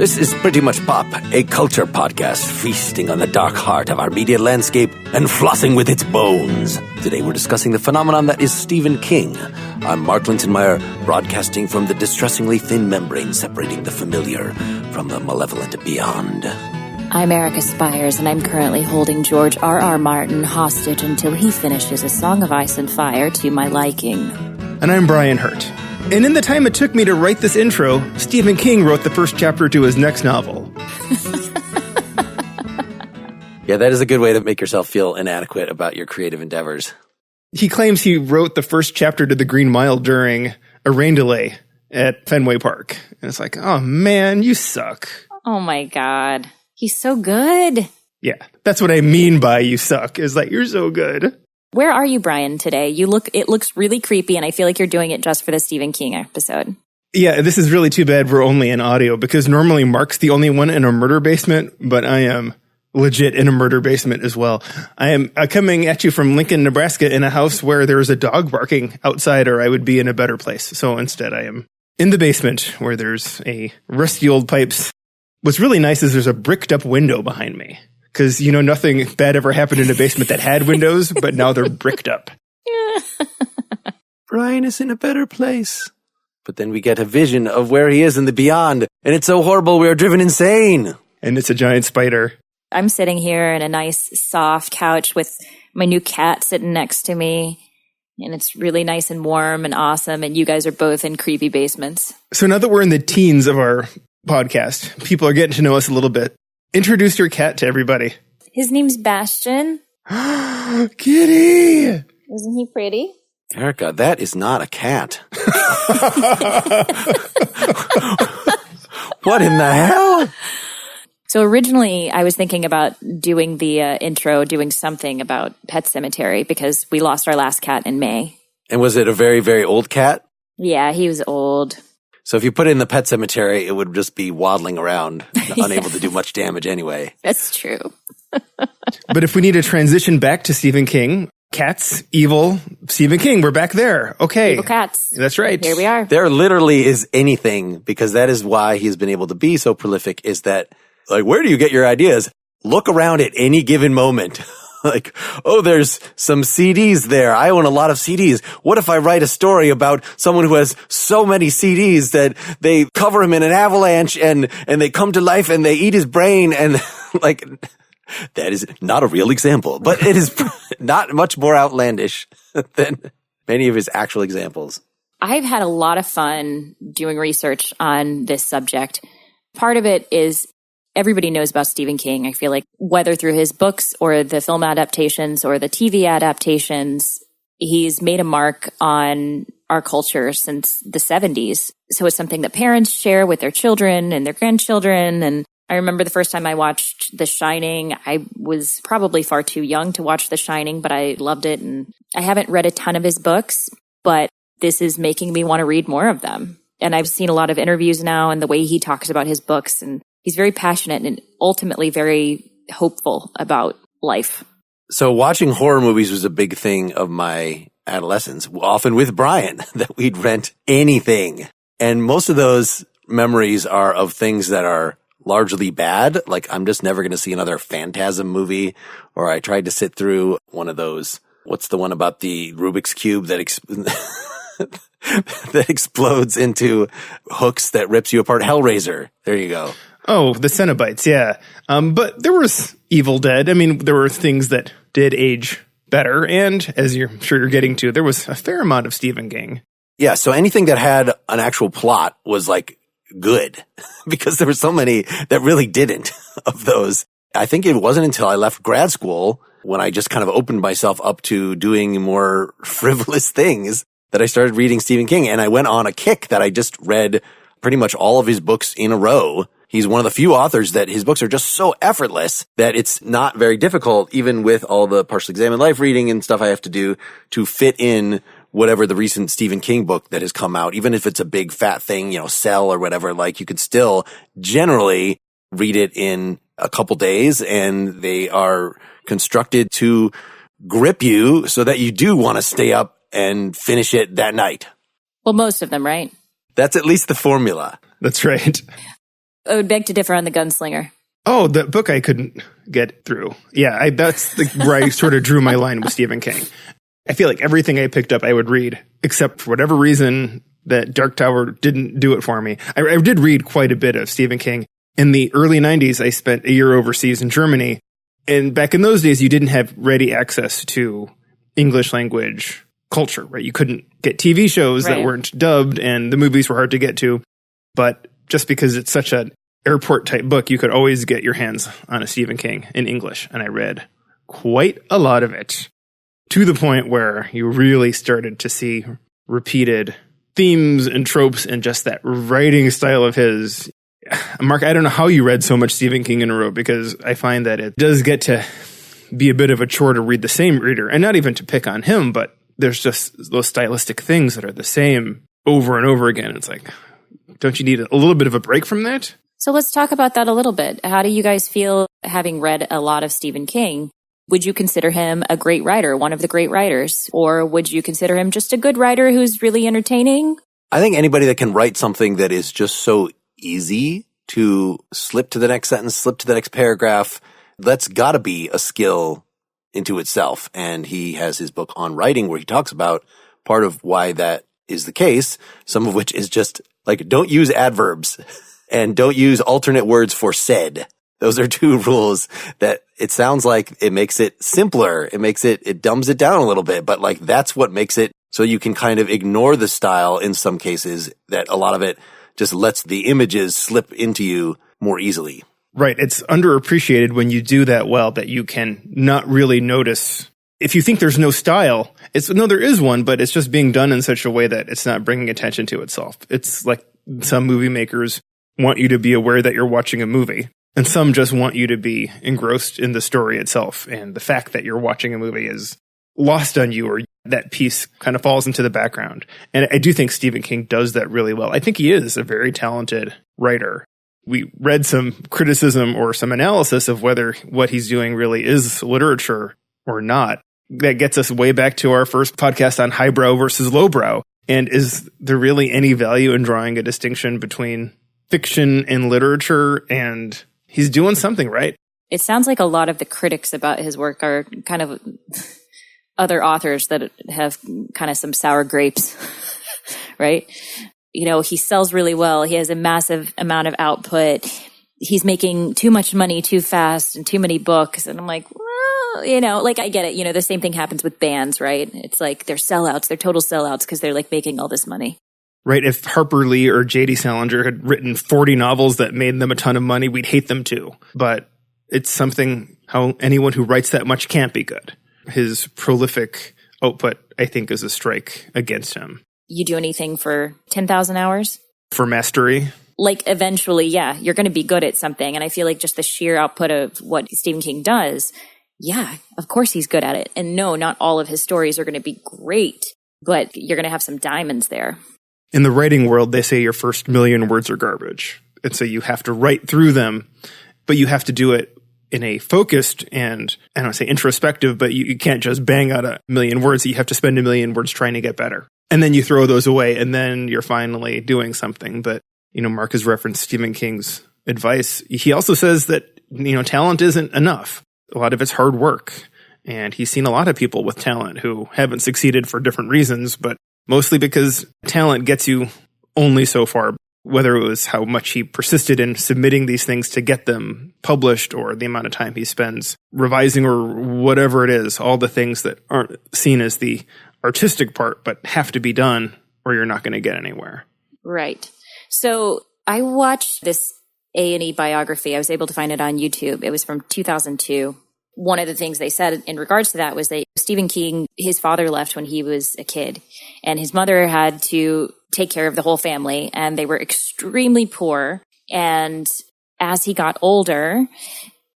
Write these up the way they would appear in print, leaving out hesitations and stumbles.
This is Pretty Much Pop, a culture podcast feasting on the dark heart of our media landscape and flossing with its bones. Today we're discussing the phenomenon that is Stephen King. I'm Mark Lintonmeyer, broadcasting from the distressingly thin membrane separating the familiar from the malevolent beyond. I'm Erica Spires, and I'm currently holding George R.R. Martin hostage until he finishes A Song of Ice and Fire to my liking. And I'm Brian Hurt. And in the time it took me to write this intro, Stephen King wrote the first chapter to his next novel. Yeah, that is a good way to make yourself feel inadequate about your creative endeavors. He claims he wrote the first chapter to The Green Mile during a rain delay at Fenway Park. And it's like, oh man, you suck. Oh my God. He's so good. Yeah, that's what I mean by you suck, is like, you're so good. Where are you, Brian, today? It looks really creepy, and I feel like you're doing it just for the Stephen King episode. Yeah, this is really too bad we're only in audio, because normally Mark's the only one in a murder basement, but I am legit in a murder basement as well. I am coming at you from Lincoln, Nebraska, in a house where there is a dog barking outside, or I would be in a better place. So instead, I am in the basement where there's a rusty old pipes. What's really nice is there's a bricked up window behind me. Because, you know, nothing bad ever happened in a basement that had windows, but now they're bricked up. Brian is in a better place. But then we get a vision of where he is in the beyond, and it's so horrible we are driven insane. And it's a giant spider. I'm sitting here in a nice, soft couch with my new cat sitting next to me, and it's really nice and warm and awesome, and you guys are both in creepy basements. So now that we're in the teens of our podcast, people are getting to know us a little bit. Introduce your cat to everybody. His name's Bastion. Kitty! Isn't he pretty? Erica, that is not a cat. What in the hell? So originally, I was thinking about doing the intro, doing something about Pet Sematary, because we lost our last cat in May. And was it a very, very old cat? Yeah, he was old. So if you put it in the Pet Cemetery, it would just be waddling around, unable to do much damage anyway. That's true. But if we need to transition back to Stephen King, cats, evil, Stephen King, we're back there. Okay. Evil cats. That's right. Here we are. There literally is anything, because that is why he's been able to be so prolific, is that, like, where do you get your ideas? Look around at any given moment. Like, oh, there's some CDs there. I own a lot of CDs. What if I write a story about someone who has so many CDs that they cover him in an avalanche and they come to life and they eat his brain, and like, that is not a real example, but it is not much more outlandish than many of his actual examples. I've had a lot of fun doing research on this subject. Part of it is everybody knows about Stephen King. I feel like whether through his books or the film adaptations or the TV adaptations, he's made a mark on our culture since the 70s. So it's something that parents share with their children and their grandchildren. And I remember the first time I watched The Shining, I was probably far too young to watch The Shining, but I loved it. And I haven't read a ton of his books, but this is making me want to read more of them. And I've seen a lot of interviews now and the way he talks about his books, and he's very passionate and ultimately very hopeful about life. So watching horror movies was a big thing of my adolescence, often with Brian, that we'd rent anything. And most of those memories are of things that are largely bad. Like, I'm just never going to see another Phantasm movie, or I tried to sit through one of those. What's the one about the Rubik's Cube that that explodes into hooks that rips you apart? Hellraiser. There you go. Oh, the Cenobites, yeah. But there was Evil Dead. I mean, there were things that did age better. And as you're sure you're getting to, there was a fair amount of Stephen King. Yeah, so anything that had an actual plot was like good, because there were so many that really didn't of those. I think it wasn't until I left grad school, when I just kind of opened myself up to doing more frivolous things, that I started reading Stephen King. And I went on a kick that I just read pretty much all of his books in a row. He's one of the few authors that his books are just so effortless that it's not very difficult, even with all the Partially Examined Life reading and stuff I have to do, to fit in whatever the recent Stephen King book that has come out. Even if it's a big fat thing, you know, Cell or whatever, like, you could still generally read it in a couple days, and they are constructed to grip you so that you do want to stay up and finish it that night. Well, most of them, right? That's at least the formula. That's right. I would beg to differ on the gunslinger. Oh, the book I couldn't get through. Yeah, that's where I sort of drew my line with Stephen King. I feel like everything I picked up I would read, except for whatever reason that Dark Tower didn't do it for me. I did read quite a bit of Stephen King. In the early 90s, I spent a year overseas in Germany. And back in those days, you didn't have ready access to English language culture, right? You couldn't get TV shows that weren't dubbed, and the movies were hard to get to. But just because it's such an airport type book, you could always get your hands on a Stephen King in English. And I read quite a lot of it, to the point where you really started to see repeated themes and tropes and just that writing style of his. Mark, I don't know how you read so much Stephen King in a row, because I find that it does get to be a bit of a chore to read the same reader, and not even to pick on him, but there's just those stylistic things that are the same over and over again. It's like, don't you need a little bit of a break from that? So let's talk about that a little bit. How do you guys feel having read a lot of Stephen King? Would you consider him a great writer, one of the great writers? Or would you consider him just a good writer who's really entertaining? I think anybody that can write something that is just so easy to slip to the next sentence, slip to the next paragraph, that's gotta be a skill into itself. And he has his book on writing where he talks about part of why that is the case, some of which is just like, don't use adverbs and don't use alternate words for said. Those are two rules that it sounds like it makes it simpler. It dumbs it down a little bit, but like that's what makes it so you can kind of ignore the style in some cases, that a lot of it just lets the images slip into you more easily. Right. It's underappreciated when you do that well, that you can not really notice. If you think there's no style, there is one, but it's just being done in such a way that it's not bringing attention to itself. It's like some movie makers want you to be aware that you're watching a movie, and some just want you to be engrossed in the story itself. And the fact that you're watching a movie is lost on you, or that piece kind of falls into the background. And I do think Stephen King does that really well. I think he is a very talented writer. We read some criticism or some analysis of whether what he's doing really is literature or not. That gets us way back to our first podcast on highbrow versus lowbrow. And is there really any value in drawing a distinction between fiction and literature? And he's doing something right. It sounds like a lot of the critics about his work are kind of other authors that have kind of some sour grapes, right? You know, he sells really well. He has a massive amount of output. He's making too much money too fast and too many books. And I'm like, well, you know, like I get it. You know, the same thing happens with bands, right? It's like they're sellouts. They're total sellouts because they're like making all this money. Right. If Harper Lee or J.D. Salinger had written 40 novels that made them a ton of money, we'd hate them too. But it's something how anyone who writes that much can't be good. His prolific output, I think, is a strike against him. You do anything for 10,000 hours? For mastery? Like eventually, yeah, you're going to be good at something. And I feel like just the sheer output of what Stephen King does, yeah, of course he's good at it. And no, not all of his stories are going to be great, but you're going to have some diamonds there. In the writing world, they say your first million words are garbage. And so you have to write through them, but you have to do it in a focused and, I don't want to say introspective, but you can't just bang out a million words. You have to spend a million words trying to get better. And then you throw those away, and then you're finally doing something. But, you know, Mark has referenced Stephen King's advice. He also says that, you know, talent isn't enough. A lot of it's hard work. And he's seen a lot of people with talent who haven't succeeded for different reasons, but mostly because talent gets you only so far. Whether it was how much he persisted in submitting these things to get them published, or the amount of time he spends revising, or whatever it is, all the things that aren't seen as the artistic part, but have to be done or you're not going to get anywhere. Right. So I watched this A&E biography. I was able to find it on YouTube. It was from 2002. One of the things they said in regards to that was that Stephen King, his father left when he was a kid, and his mother had to take care of the whole family, and they were extremely poor. And as he got older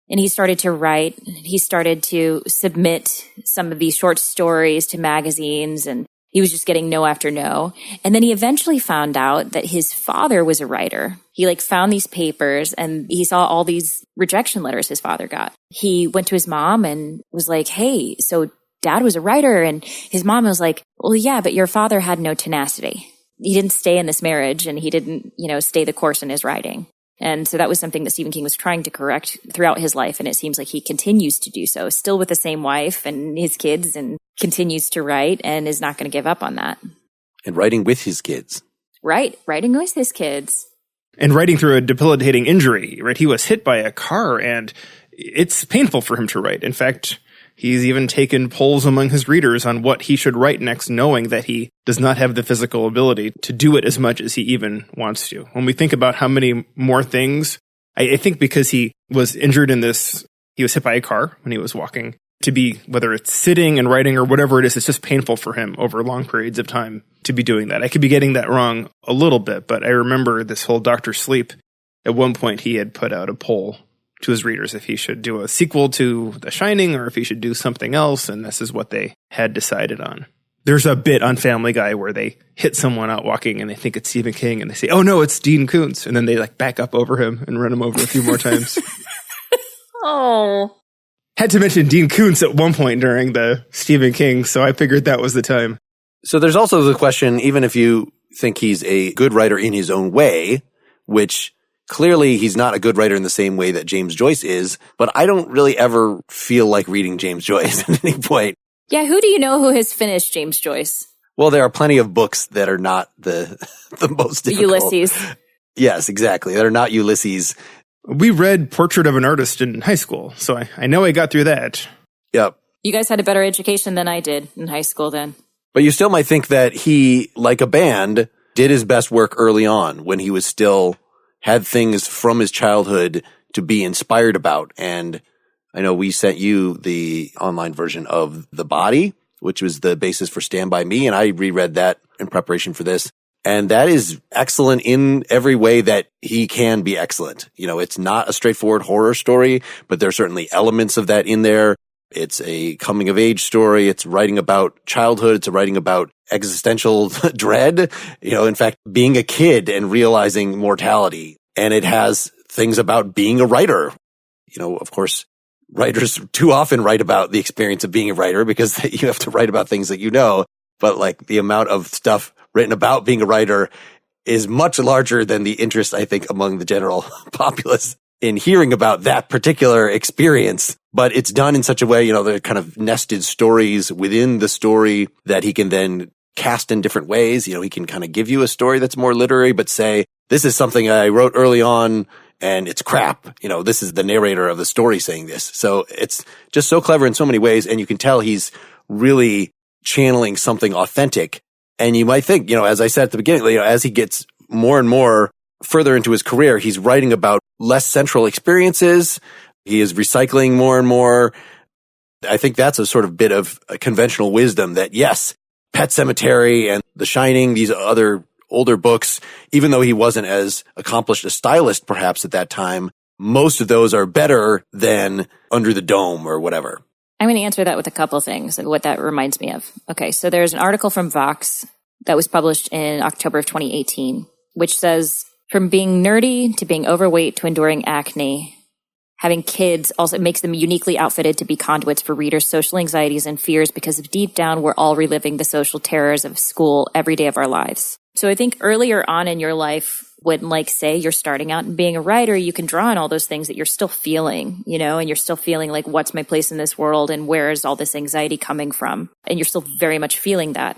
and he started to write, he started to submit some of these short stories to magazines, and he was just getting no after no. And then he eventually found out that his father was a writer. He found these papers, and he saw all these rejection letters his father got. He went to his mom and was like, hey, so dad was a writer. And his mom was like, well, yeah, but your father had no tenacity. He didn't stay in this marriage, and he didn't, stay the course in his writing. And so that was something that Stephen King was trying to correct throughout his life. And it seems like he continues to do so, still with the same wife and his kids, and continues to write and is not going to give up on that. And writing with his kids. Right. Writing with his kids. And writing through a debilitating injury, right? He was hit by a car and it's painful for him to write. In fact, he's even taken polls among his readers on what he should write next, knowing that he does not have the physical ability to do it as much as he even wants to. When we think about how many more things, I think because he was injured in this, he was hit by a car when he was walking, to be, whether it's sitting and writing or whatever it is, it's just painful for him over long periods of time to be doing that. I could be getting that wrong a little bit, but I remember this whole Dr. Sleep. At one point, he had put out a poll to his readers if he should do a sequel to The Shining or if he should do something else, and this is what they had decided on. There's a bit on Family Guy where they hit someone out walking and they think it's Stephen King and they say, oh no, it's Dean Koontz, and then they like back up over him and run him over a few more times. Oh. Had to mention Dean Koontz at one point during the Stephen King, so I figured that was the time. So there's also the question, even if you think he's a good writer in his own way, which clearly he's not a good writer in the same way that James Joyce is, but I don't really ever feel like reading James Joyce at any point. Yeah, who do you know who has finished James Joyce? Well, there are plenty of books that are not the most difficult. Ulysses. Yes, exactly. That are not Ulysses. We read Portrait of an Artist in high school, so I know I got through that. Yep. You guys had a better education than I did in high school then. But you still might think that he, like a band, did his best work early on when he was still had things from his childhood to be inspired about. And I know we sent you the online version of The Body, which was the basis for Stand By Me, and I reread that in preparation for this. And that is excellent in every way that he can be excellent. You know, it's not a straightforward horror story, but there are certainly elements of that in there. It's a coming of age story. It's writing about childhood. It's writing about existential dread. You know, in fact, being a kid and realizing mortality. And it has things about being a writer. You know, of course, writers too often write about the experience of being a writer because you have to write about things that you know. But like the amount of stuff written about being a writer is much larger than the interest, I think, among the general populace in hearing about that particular experience. But it's done in such a way, you know, they're kind of nested stories within the story that he can then cast in different ways. You know, he can kind of give you a story that's more literary, but say, this is something I wrote early on and it's crap. You know, this is the narrator of the story saying this. So it's just so clever in so many ways. And you can tell he's really channeling something authentic. And you might think, you know, as I said at the beginning, you know, as he gets more and more further into his career, he's writing about less central experiences. He is recycling more and more. I think that's a sort of bit of a conventional wisdom that, yes, Pet Sematary and The Shining, these other older books, even though he wasn't as accomplished a stylist perhaps at that time, most of those are better than Under the Dome or whatever. I'm going to answer that with a couple things and what that reminds me of. Okay, so there's an article from Vox that was published in October of 2018, which says, from being nerdy to being overweight to enduring acne, having kids also makes them uniquely outfitted to be conduits for readers' social anxieties and fears because deep down we're all reliving the social terrors of school every day of our lives. So I think earlier on in your life, when, like, say you're starting out and being a writer, you can draw on all those things that you're still feeling, you know, and you're still feeling like, what's my place in this world and where is all this anxiety coming from? And you're still very much feeling that.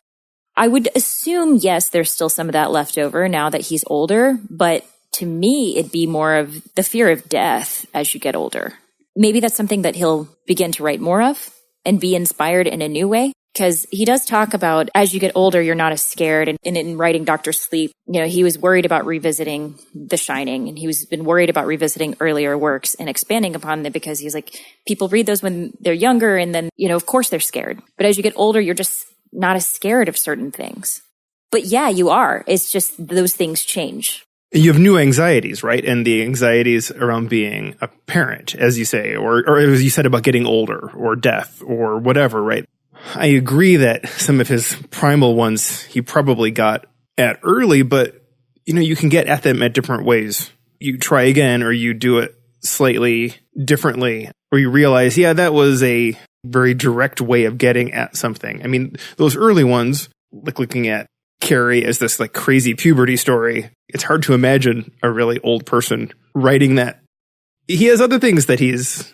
I would assume, yes, there's still some of that left over now that he's older, but to me, it'd be more of the fear of death as you get older. Maybe that's something that he'll begin to write more of and be inspired in a new way. Because he does talk about, as you get older, you're not as scared. And in writing Dr. Sleep, you know, he was worried about revisiting The Shining, and he's been worried about revisiting earlier works and expanding upon them because he's like, people read those when they're younger, and then, you know, of course they're scared. But as you get older, you're just not as scared of certain things. But yeah, you are. It's just those things change. You have new anxieties, right? And the anxieties around being a parent, as you say, or as you said about getting older or death or whatever, right? I agree that some of his primal ones he probably got at early, but, you know, you can get at them at different ways. You try again, or you do it slightly differently, or you realize, yeah, that was a very direct way of getting at something. I mean, those early ones, like looking at Carrie as this like crazy puberty story. It's hard to imagine a really old person writing that. He has other things that he's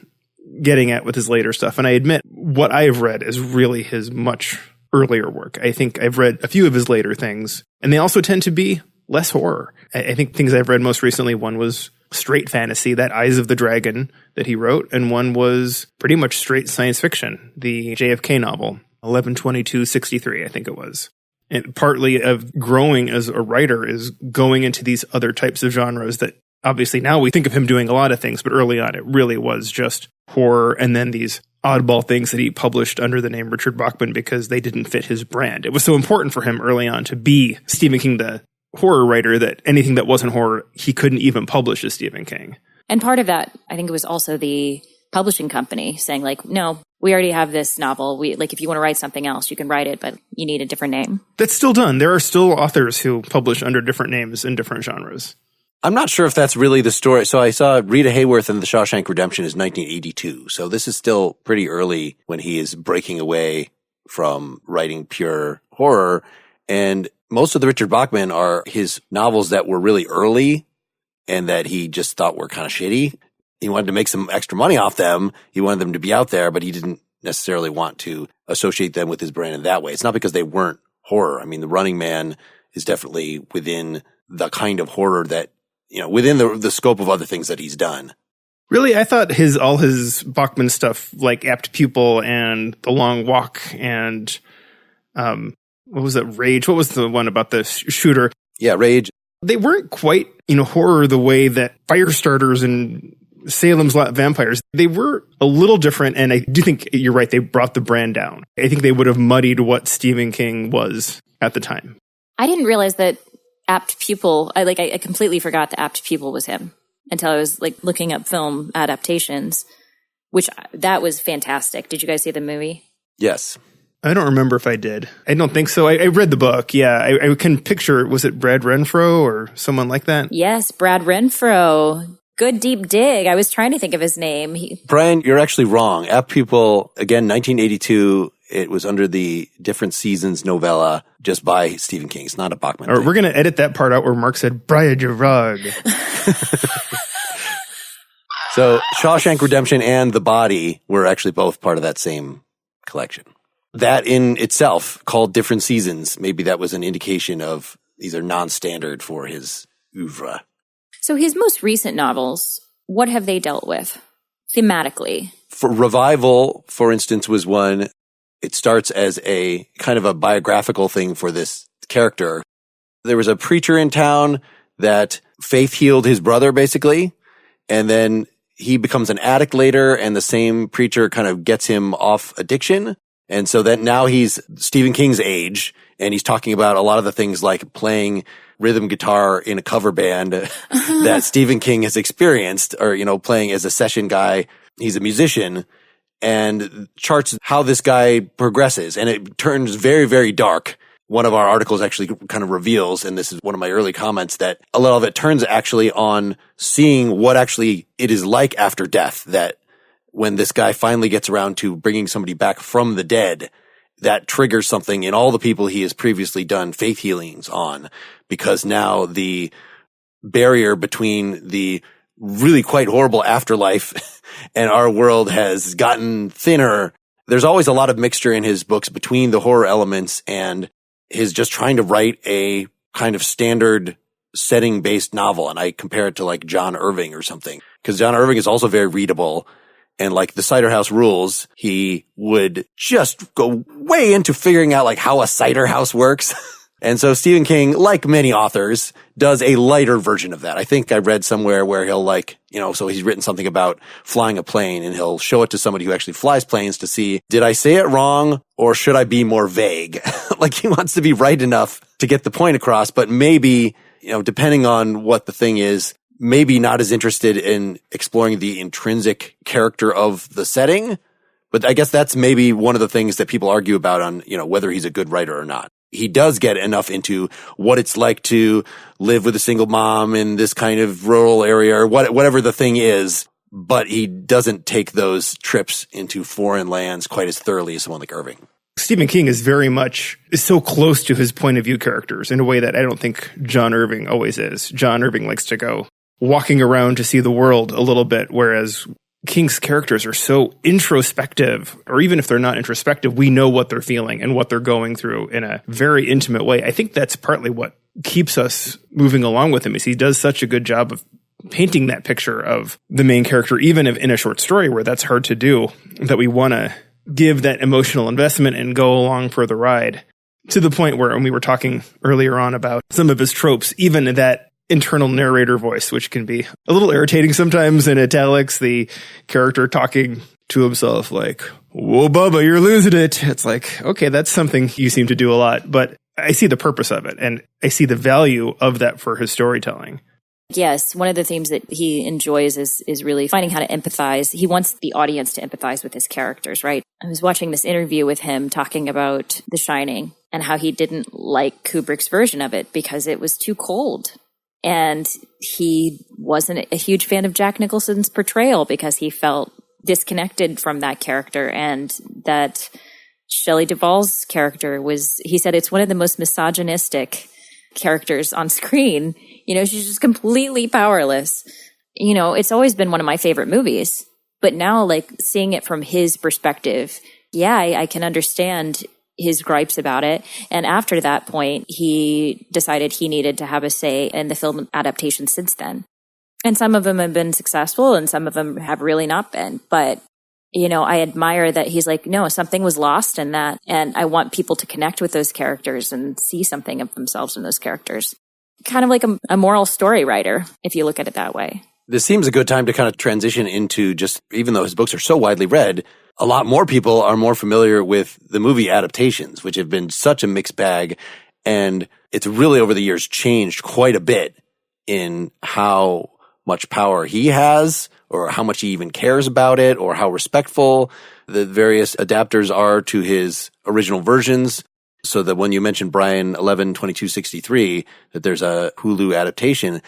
getting at with his later stuff. And I admit what I've read is really his much earlier work. I think I've read a few of his later things, and they also tend to be less horror. I think things I've read most recently, one was straight fantasy, that Eyes of the Dragon that he wrote, and one was pretty much straight science fiction, the JFK novel, 11/22/63, I think it was. And partly of growing as a writer is going into these other types of genres that obviously now we think of him doing a lot of things, but early on it really was just horror and then these oddball things that he published under the name Richard Bachman because they didn't fit his brand. It was so important for him early on to be Stephen King, the horror writer, that anything that wasn't horror, he couldn't even publish as Stephen King. And part of that, I think it was also the publishing company saying like, no, we already have this novel. If you want to write something else, you can write it, but you need a different name. That's still done. There are still authors who publish under different names in different genres. I'm not sure if that's really the story. So I saw Rita Hayworth in The Shawshank Redemption is 1982. So this is still pretty early when he is breaking away from writing pure horror. And most of the Richard Bachman are his novels that were really early and that he just thought were kind of shitty. He wanted to make some extra money off them. He wanted them to be out there, but he didn't necessarily want to associate them with his brand in that way. It's not because they weren't horror. I mean, The Running Man is definitely within the kind of horror that, within the scope of other things that he's done. Really, I thought all his Bachman stuff, like Apt Pupil and The Long Walk and, what was it, Rage? What was the one about the shooter? Yeah, Rage. They weren't quite, horror the way that Firestarters and Salem's Lot Vampires. They were a little different, and I do think you're right, they brought the brand down. I think they would have muddied what Stephen King was at the time. I didn't realize that Apt Pupil, I completely forgot that Apt Pupil was him until I was looking up film adaptations, which that was fantastic. Did you guys see the movie? Yes. I don't remember if I did. I don't think so. I read the book. Yeah, I can picture, was it Brad Renfro or someone like that? Yes, Brad Renfro. Good deep dig. I was trying to think of his name. Brian, you're actually wrong. Apt Pupil, again, 1982. It was under the Different Seasons novella just by Stephen King. It's not a Bachman thing. We're going to edit that part out where Mark said, Brian Gerard. So Shawshank Redemption and The Body were actually both part of that same collection. That in itself, called Different Seasons, maybe that was an indication of these are non-standard for his oeuvre. So his most recent novels, what have they dealt with thematically? For Revival, for instance, was one. It starts as a kind of a biographical thing for this character. There was a preacher in town that faith healed his brother, basically. And then he becomes an addict later, and the same preacher kind of gets him off addiction. And so that now he's Stephen King's age, and he's talking about a lot of the things like playing rhythm guitar in a cover band that Stephen King has experienced, or, playing as a session guy. He's a musician, and charts how this guy progresses. And it turns very, very dark. One of our articles actually kind of reveals, and this is one of my early comments, that a lot of it turns actually on seeing what actually it is like after death, that when this guy finally gets around to bringing somebody back from the dead, that triggers something in all the people he has previously done faith healings on, because now the barrier between the really quite horrible afterlife and our world has gotten thinner. There's always a lot of mixture in his books between the horror elements and his just trying to write a kind of standard setting-based novel. And I compare it to like John Irving or something, because John Irving is also very readable. And like the cider house rules, he would just go way into figuring out like how a cider house works. And so Stephen King, like many authors, does a lighter version of that. I think I read somewhere where he'll so he's written something about flying a plane, and he'll show it to somebody who actually flies planes to see, did I say it wrong or should I be more vague? Like he wants to be right enough to get the point across, but maybe, depending on what the thing is, maybe not as interested in exploring the intrinsic character of the setting. But I guess that's maybe one of the things that people argue about on, whether he's a good writer or not. He does get enough into what it's like to live with a single mom in this kind of rural area or whatever the thing is, but he doesn't take those trips into foreign lands quite as thoroughly as someone like Irving. Stephen King is so close to his point of view characters in a way that I don't think John Irving always is. John Irving likes to go walking around to see the world a little bit, whereas King's characters are so introspective, or even if they're not introspective, we know what they're feeling and what they're going through in a very intimate way. I think that's partly what keeps us moving along with him, is he does such a good job of painting that picture of the main character, even if in a short story where that's hard to do, that we want to give that emotional investment and go along for the ride, to the point where, when we were talking earlier on about some of his tropes, even that internal narrator voice, which can be a little irritating sometimes in italics, the character talking to himself like, "Whoa, Bubba, you're losing it." It's like, okay, that's something you seem to do a lot, but I see the purpose of it, and I see the value of that for his storytelling. Yes, one of the themes that he enjoys is really finding how to empathize. He wants the audience to empathize with his characters, right? I was watching this interview with him talking about The Shining and how he didn't like Kubrick's version of it because it was too cold. And he wasn't a huge fan of Jack Nicholson's portrayal because he felt disconnected from that character, and that Shelley Duvall's character he said it's one of the most misogynistic characters on screen. She's just completely powerless. It's always been one of my favorite movies, but now, like, seeing it from his perspective, yeah, I can understand his gripes about it. And after that point, he decided he needed to have a say in the film adaptation since then. And some of them have been successful and some of them have really not been. But, I admire that he's like, no, something was lost in that. And I want people to connect with those characters and see something of themselves in those characters. Kind of like a moral story writer, if you look at it that way. This seems a good time to kind of transition into, just, even though his books are so widely read, a lot more people are more familiar with the movie adaptations, which have been such a mixed bag. And it's really over the years changed quite a bit in how much power he has, or how much he even cares about it, or how respectful the various adapters are to his original versions. So that when you mentioned Brian 11/22/63, that there's a Hulu adaptation,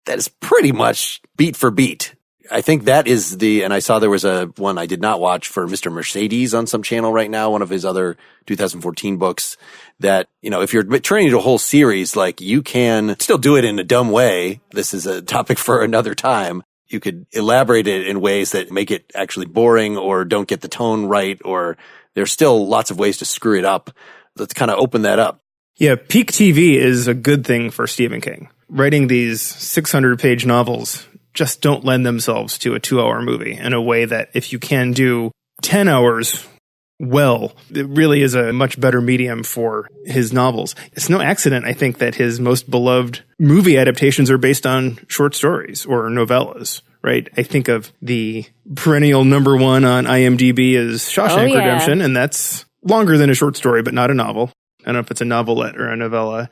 that is pretty much beat for beat. I think that is and I saw there was one I did not watch for Mr. Mercedes on some channel right now, one of his other 2014 books, that, if you're turning into a whole series, like, you can still do it in a dumb way. This is a topic for another time. You could elaborate it in ways that make it actually boring or don't get the tone right, or there's still lots of ways to screw it up. Let's kind of open that up. Yeah, peak TV is a good thing for Stephen King. Writing these 600-page novels just don't lend themselves to a 2-hour movie in a way that, if you can do 10 hours well, it really is a much better medium for his novels. It's no accident, I think, that his most beloved movie adaptations are based on short stories or novellas, right? I think of the perennial number one on IMDb as Shawshank Redemption, and that's longer than a short story, but not a novel. I don't know if it's a novelette or a novella.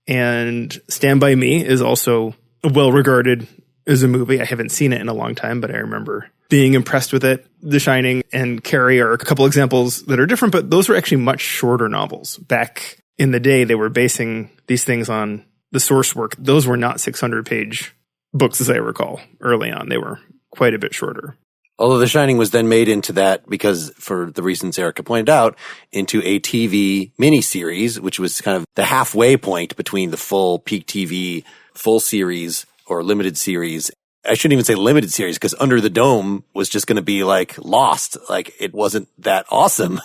And Stand By Me is also well regarded as a movie. I haven't seen it in a long time, but I remember being impressed with it. The Shining and Carrie are a couple examples that are different, but those were actually much shorter novels. Back in the day, they were basing these things on the source work. Those were not 600-page books, as I recall. Early on, they were quite a bit shorter. Although The Shining was then made into that, because for the reasons Erica pointed out, into a TV miniseries, which was kind of the halfway point between the full peak TV, full series or limited series. I shouldn't even say limited series, because Under the Dome was just going to be like Lost. Like, it wasn't that awesome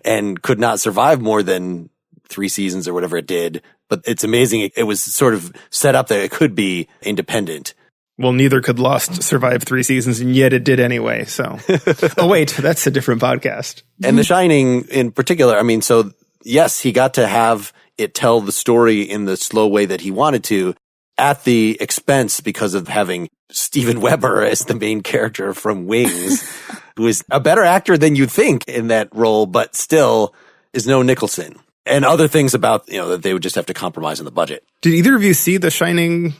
and could not survive more than 3 seasons or whatever it did. But it's amazing. It was sort of set up that it could be independent. Well, neither could Lost survive 3 seasons, and yet it did anyway. So, oh wait, that's a different podcast. And The Shining in particular, I mean, so yes, he got to have it tell the story in the slow way that he wanted to, at the expense, because of having Steven Weber as the main character from Wings, who is a better actor than you'd think in that role, but still is no Nicholson. And other things about, that they would just have to compromise on the budget. Did either of you see The Shining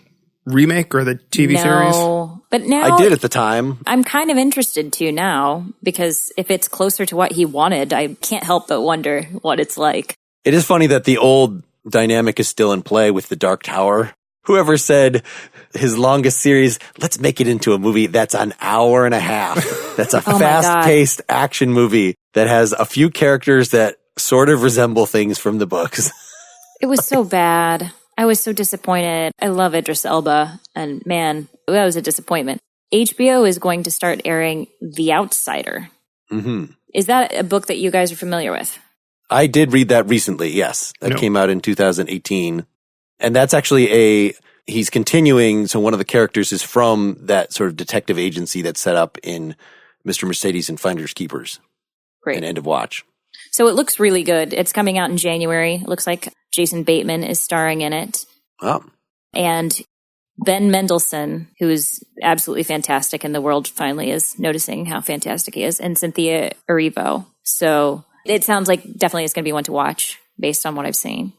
remake or the TV series? No, but now I did at the time. I'm kind of interested to now, because if it's closer to what he wanted, I can't help but wonder what it's like. It is funny that the old dynamic is still in play with The Dark Tower. Whoever said his longest series, let's make it into a movie that's an hour and a half. That's a fast-paced action movie that has a few characters that sort of resemble things from the books. It was so bad. I was so disappointed. I love Idris Elba, and man, that was a disappointment. HBO is going to start airing The Outsider. Mm-hmm. Is that a book that you guys are familiar with? I did read that recently, yes. That came out in 2018. And that's actually he's continuing, so one of the characters is from that sort of detective agency that's set up in Mr. Mercedes and Finders Keepers. Great. And End of Watch. So it looks really good. It's coming out in January. It looks like Jason Bateman is starring in it. Oh. And Ben Mendelsohn, who's absolutely fantastic, and the world finally is noticing how fantastic he is, and Cynthia Erivo. So it sounds like definitely it's going to be one to watch based on what I've seen.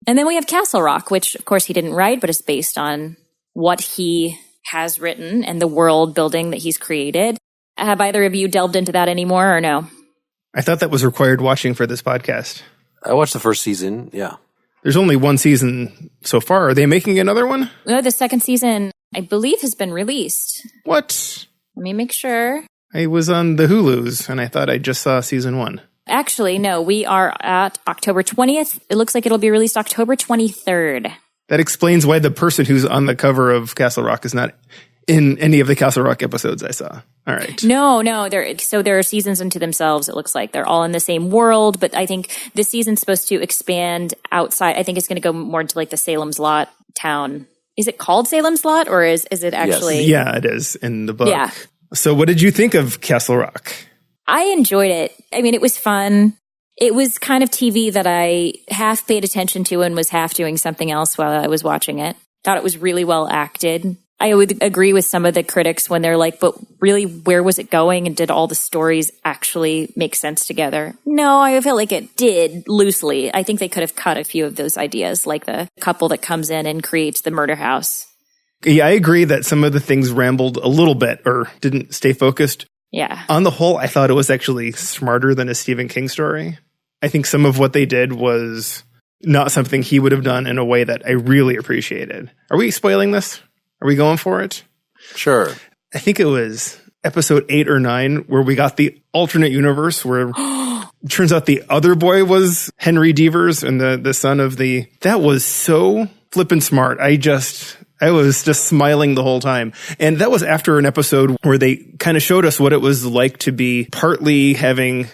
And then we have Castle Rock, which of course he didn't write, but is based on what he has written and the world building that he's created. Have either of you delved into that anymore or no? I thought that was required watching for this podcast. I watched the first season, yeah. There's only one season so far. Are they making another one? No, the second season, I believe, has been released. What? Let me make sure. I was on the Hulus, and I thought I just saw season 1. Actually, no, we are at October 20th. It looks like it'll be released October 23rd. That explains why the person who's on the cover of Castle Rock is not in any of the Castle Rock episodes I saw. All right. No, there are seasons unto themselves, it looks like. They're all in the same world, but I think this season's supposed to expand outside. I think it's going to go more into like the Salem's Lot town. Is it called Salem's Lot, or is it actually? Yes. Yeah, it is in the book. Yeah. So what did you think of Castle Rock? I enjoyed it. I mean, it was fun. It was kind of TV that I half paid attention to and was half doing something else while I was watching it. Thought it was really well acted. I would agree with some of the critics when they're like, but really, where was it going? And did all the stories actually make sense together? No, I felt like it did loosely. I think they could have cut a few of those ideas, like the couple that comes in and creates the murder house. Yeah, I agree that some of the things rambled a little bit or didn't stay focused. Yeah. On the whole, I thought it was actually smarter than a Stephen King story. I think some of what they did was not something he would have done in a way that I really appreciated. Are we spoiling this? Are we going for it? Sure. I think it was episode 8 or 9 where we got the alternate universe where it turns out the other boy was Henry Devers and the son of the... That was so flippin' smart. I was just smiling the whole time. And that was after an episode where they kind of showed us what it was like to be partly having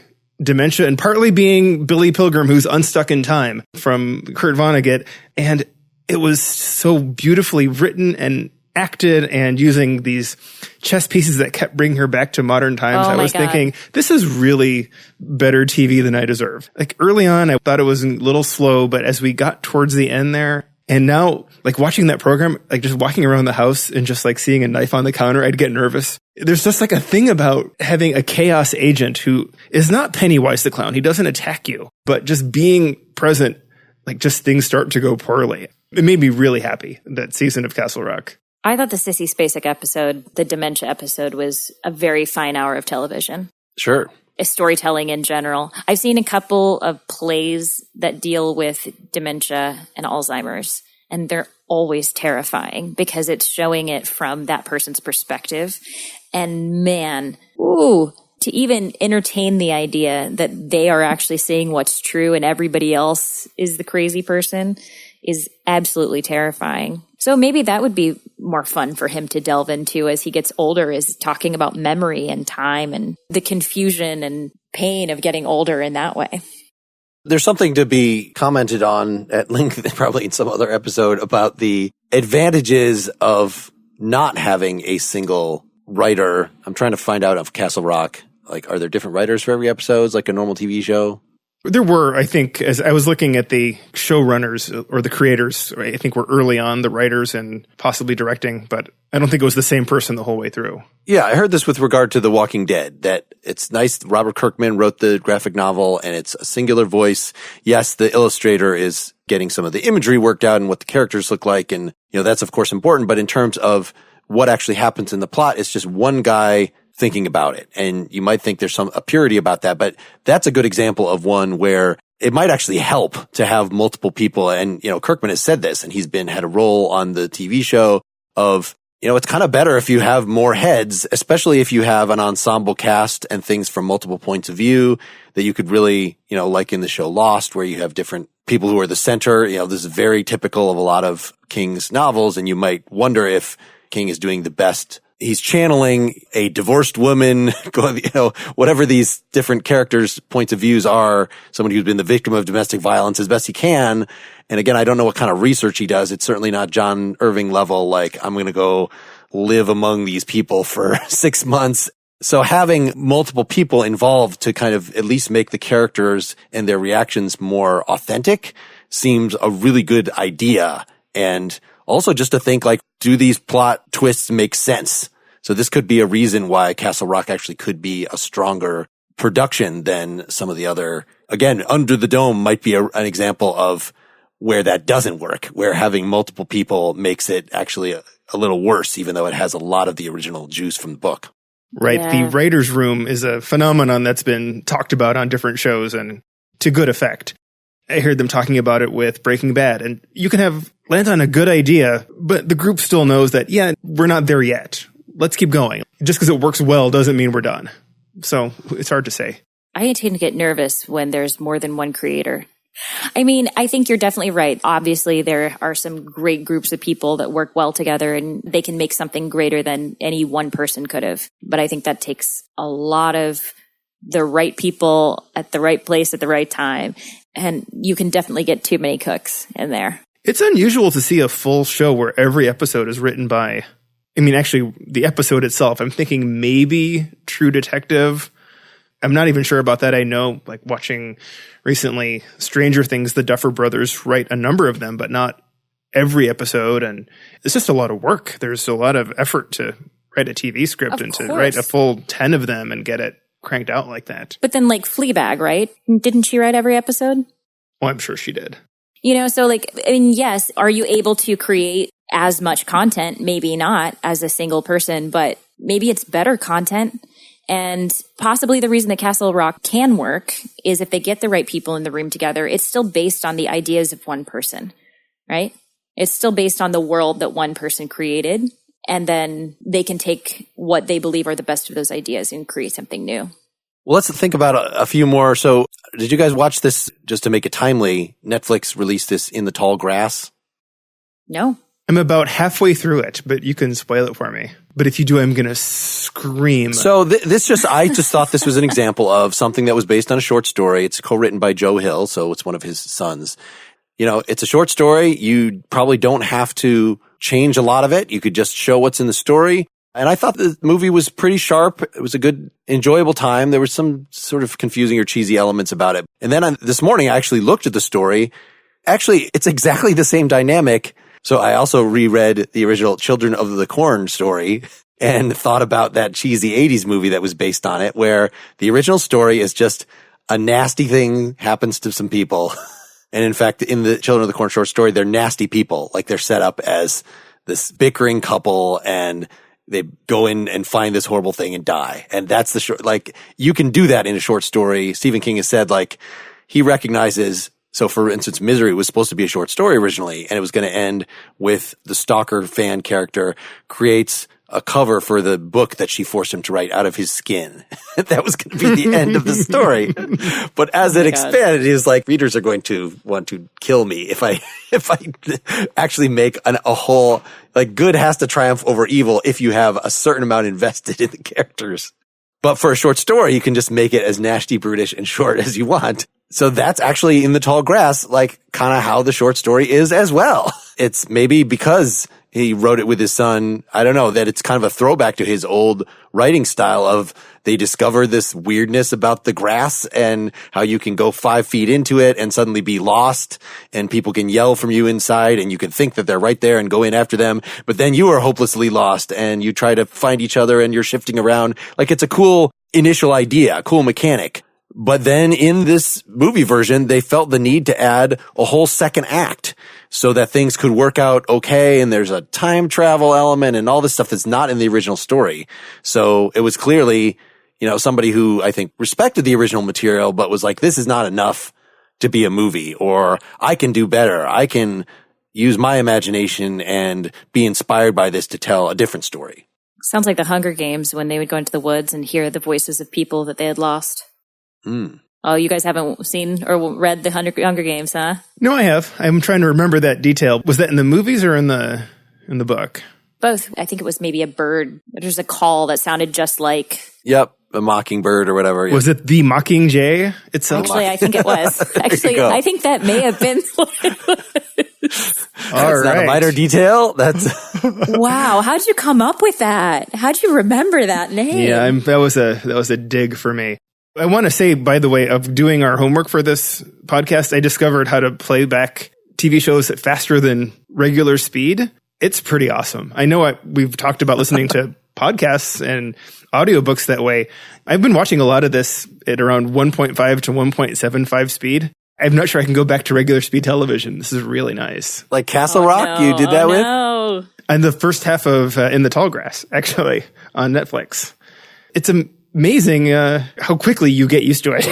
dementia and partly being Billy Pilgrim, who's unstuck in time, from Kurt Vonnegut. And it was so beautifully written and acted and using these chess pieces that kept bringing her back to modern times. I was thinking, this is really better TV than I deserve. Like early on, I thought it was a little slow, but as we got towards the end there, and now like watching that program, like just walking around the house and just like seeing a knife on the counter, I'd get nervous. There's just like a thing about having a chaos agent who is not Pennywise the clown. He doesn't attack you, but just being present, like just things start to go poorly. It made me really happy, that season of Castle Rock. I thought the Sissy Spacek episode, the dementia episode, was a very fine hour of television. Sure. Storytelling in general. I've seen a couple of plays that deal with dementia and Alzheimer's, and they're always terrifying because it's showing it from that person's perspective. And man, to even entertain the idea that they are actually seeing what's true and everybody else is the crazy person is absolutely terrifying. So maybe that would be more fun for him to delve into as he gets older, is talking about memory and time and the confusion and pain of getting older in that way. There's something to be commented on at length, probably in some other episode, about the advantages of not having a single writer. I'm trying to find out of Castle Rock. Like, are there different writers for every episode, like a normal TV show? There were, I think, as I was looking at the showrunners or the creators, I think were early on the writers and possibly directing, but I don't think it was the same person the whole way through. Yeah, I heard this with regard to The Walking Dead, that it's nice. Robert Kirkman wrote the graphic novel and it's a singular voice. Yes, the illustrator is getting some of the imagery worked out and what the characters look like. And, that's of course important. But in terms of what actually happens in the plot, it's just one guy thinking about it. And you might think there's a purity about that, but that's a good example of one where it might actually help to have multiple people. And, Kirkman has said this, and he's had a role on the TV show of, it's kind of better if you have more heads, especially if you have an ensemble cast and things from multiple points of view that you could really, like in the show Lost, where you have different people who are the center. This is very typical of a lot of King's novels, and you might wonder if King is doing the best. He's channeling a divorced woman, whatever these different characters' points of views are, somebody who's been the victim of domestic violence as best he can. And again, I don't know what kind of research he does. It's certainly not John Irving level, like I'm going to go live among these people for 6 months. So having multiple people involved to kind of at least make the characters and their reactions more authentic seems a really good idea. And also just to think, like, do these plot twists make sense? So this could be a reason why Castle Rock actually could be a stronger production than some of the other. Again, Under the Dome might be an example of where that doesn't work, where having multiple people makes it actually a little worse, even though it has a lot of the original juice from the book. Right. Yeah. The writer's room is a phenomenon that's been talked about on different shows and to good effect. I heard them talking about it with Breaking Bad, and you can land on a good idea, but the group still knows that, we're not there yet. Let's keep going. Just because it works well doesn't mean we're done. So it's hard to say. I tend to get nervous when there's more than one creator. I mean, I think you're definitely right. Obviously, there are some great groups of people that work well together and they can make something greater than any one person could have. But I think that takes a lot of the right people at the right place at the right time. And you can definitely get too many cooks in there. It's unusual to see a full show where every episode is written by, actually, the episode itself. I'm thinking maybe True Detective. I'm not even sure about that. I know, like, watching recently Stranger Things, the Duffer Brothers write a number of them, but not every episode. And it's just a lot of work. There's a lot of effort to write a TV script and to write a full 10 of them and get it cranked out like that. But then, like, Fleabag, right? Didn't she write every episode? Well, I'm sure she did. So, yes, are you able to create as much content? Maybe not as a single person, but maybe it's better content. And possibly the reason that Castle Rock can work is if they get the right people in the room together, it's still based on the ideas of one person, right? It's still based on the world that one person created. And then they can take what they believe are the best of those ideas and create something new. Well, let's think about a few more. So did you guys watch this, just to make it timely? Netflix released this In the Tall Grass? No. I'm about halfway through it, but you can spoil it for me. But if you do, I'm going to scream. So I just thought this was an example of something that was based on a short story. It's co-written by Joe Hill, so it's one of his sons. It's a short story. You probably don't have to change a lot of it. You could just show what's in the story. And I thought the movie was pretty sharp. It was a good, enjoyable time. There were some sort of confusing or cheesy elements about it. And then this morning, I actually looked at the story. Actually, it's exactly the same dynamic. So I also reread the original Children of the Corn story and thought about that cheesy 80s movie that was based on it, where the original story is just a nasty thing happens to some people. And in fact, in the Children of the Corn short story, they're nasty people. Like, they're set up as this bickering couple and they go in and find this horrible thing and die. And that's the short, like, you can do that in a short story. Stephen King has said, like, he recognizes. So for instance, Misery was supposed to be a short story originally, and it was going to end with the stalker fan character creates a cover for the book that she forced him to write out of his skin. That was going to be the end of the story. But as it expanded, he was like, readers are going to want to kill me if I actually make a whole, like, good has to triumph over evil if you have a certain amount invested in the characters. But for a short story, you can just make it as nasty, brutish, and short as you want. So that's actually In the Tall Grass, like, kind of how the short story is as well. It's maybe because he wrote it with his son, I don't know, that it's kind of a throwback to his old writing style of they discover this weirdness about the grass and how you can go 5 feet into it and suddenly be lost and people can yell from you inside and you can think that they're right there and go in after them. But then you are hopelessly lost and you try to find each other and you're shifting around. Like, it's a cool initial idea, a cool mechanic. But then in this movie version, they felt the need to add a whole second act so that things could work out okay. And there's a time travel element and all this stuff that's not in the original story. So it was clearly, somebody who I think respected the original material, but was like, this is not enough to be a movie, or I can do better. I can use my imagination and be inspired by this to tell a different story. Sounds like the Hunger Games when they would go into the woods and hear the voices of people that they had lost. Oh, you guys haven't seen or read the Hunger Games, huh? No, I have. I'm trying to remember that detail. Was that in the movies or in the book? Both. I think it was maybe a bird. There's a call that sounded just like... Yep, a mockingbird or whatever. Was it the Mockingjay itself? Actually, I think it was. Actually, I think that may have been what it was. That's not a minor detail. That's wow. How'd you come up with that? How'd you remember that name? Yeah, that was a dig for me. I want to say, by the way, of doing our homework for this podcast, I discovered how to play back TV shows at faster than regular speed. It's pretty awesome. I know we've talked about listening to podcasts and audiobooks that way. I've been watching a lot of this at around 1.5 to 1.75 speed. I'm not sure I can go back to regular speed television. This is really nice. Like Castle Rock, you did that with? No. And the first half of In the Tall Grass, actually, on Netflix. It's amazing how quickly you get used to it.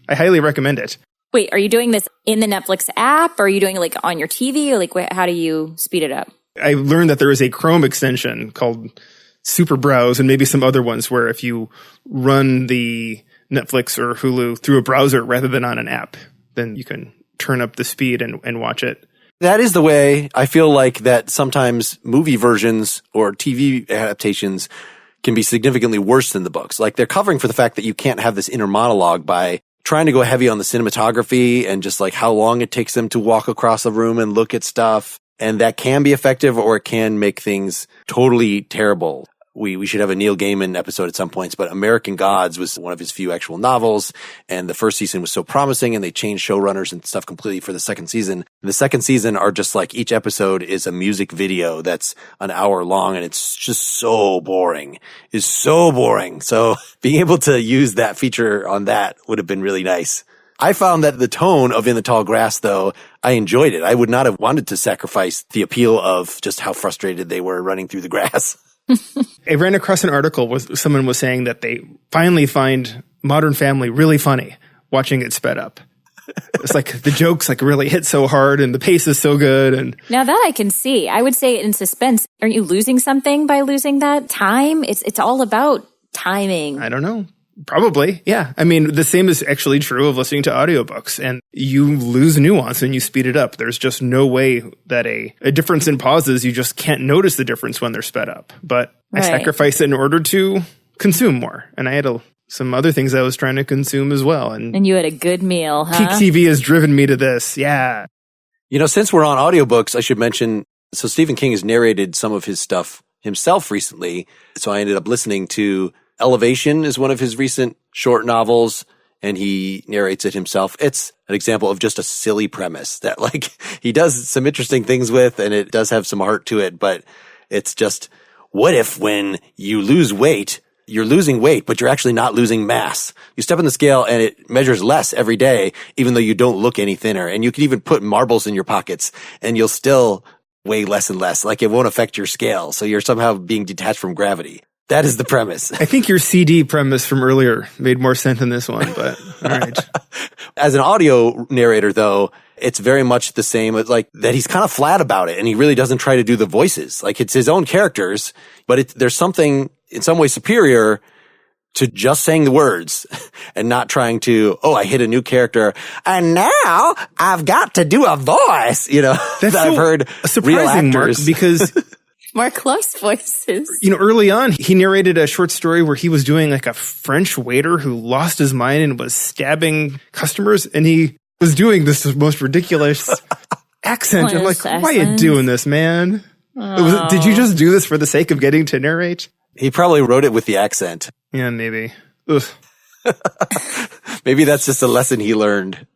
I highly recommend it. Wait, are you doing this in the Netflix app? Or are you doing it like on your TV? Or like, how do you speed it up? I learned that there is a Chrome extension called Super Browse and maybe some other ones where if you run the Netflix or Hulu through a browser rather than on an app, then you can turn up the speed and watch it. That is the way I feel like that sometimes movie versions or TV adaptations can be significantly worse than the books. Like they're covering for the fact that you can't have this inner monologue by trying to go heavy on the cinematography and just like how long it takes them to walk across a room and look at stuff. And that can be effective or it can make things totally terrible. We should have a Neil Gaiman episode at some points, but American Gods was one of his few actual novels. And the first season was so promising and they changed showrunners and stuff completely for the second season. The second season are just like each episode is a music video that's an hour long and it's just so boring. It's so boring. So being able to use that feature on that would have been really nice. I found that the tone of In the Tall Grass, though, I enjoyed it. I would not have wanted to sacrifice the appeal of just how frustrated they were running through the grass. I ran across an article where someone was saying that they finally find Modern Family really funny watching it sped up. It's like the jokes like really hit so hard and the pace is so good. And now that I can see, I would say in suspense, aren't you losing something by losing that time? It's all about timing. I don't know. Probably, yeah. I mean, the same is actually true of listening to audiobooks, and you lose nuance and you speed it up. There's just no way that a difference in pauses, you just can't notice the difference when they're sped up. But I sacrifice it in order to consume more. And I had some other things I was trying to consume as well. And you had a good meal, huh? Peak TV has driven me to this, yeah. You know, since we're on audiobooks, I should mention, so Stephen King has narrated some of his stuff himself recently. So I ended up listening to Elevation is one of his recent short novels, and he narrates it himself. It's an example of just a silly premise that like he does some interesting things with, and it does have some heart to it, but it's just, what if when you lose weight, you're losing weight, but you're actually not losing mass? You step on the scale and it measures less every day, even though you don't look any thinner. And you can even put marbles in your pockets and you'll still weigh less and less. Like it won't affect your scale. So you're somehow being detached from gravity. That is the premise. I think your CD premise from earlier made more sense than this one, but all right. As an audio narrator, though, it's very much the same. It's like that he's kind of flat about it, and he really doesn't try to do the voices. Like it's his own characters, but there's something in some way superior to just saying the words and not trying to, I hit a new character and now I've got to do a voice, That's I've heard real surprising, actors. Mark, because more close voices. Early on, he narrated a short story where he was doing like a French waiter who lost his mind and was stabbing customers, and he was doing this most ridiculous accent. I'm like, why are you doing this, man? Did you just do this for the sake of getting to narrate? He probably wrote it with the accent. Yeah, maybe. Ugh. Maybe that's just a lesson he learned.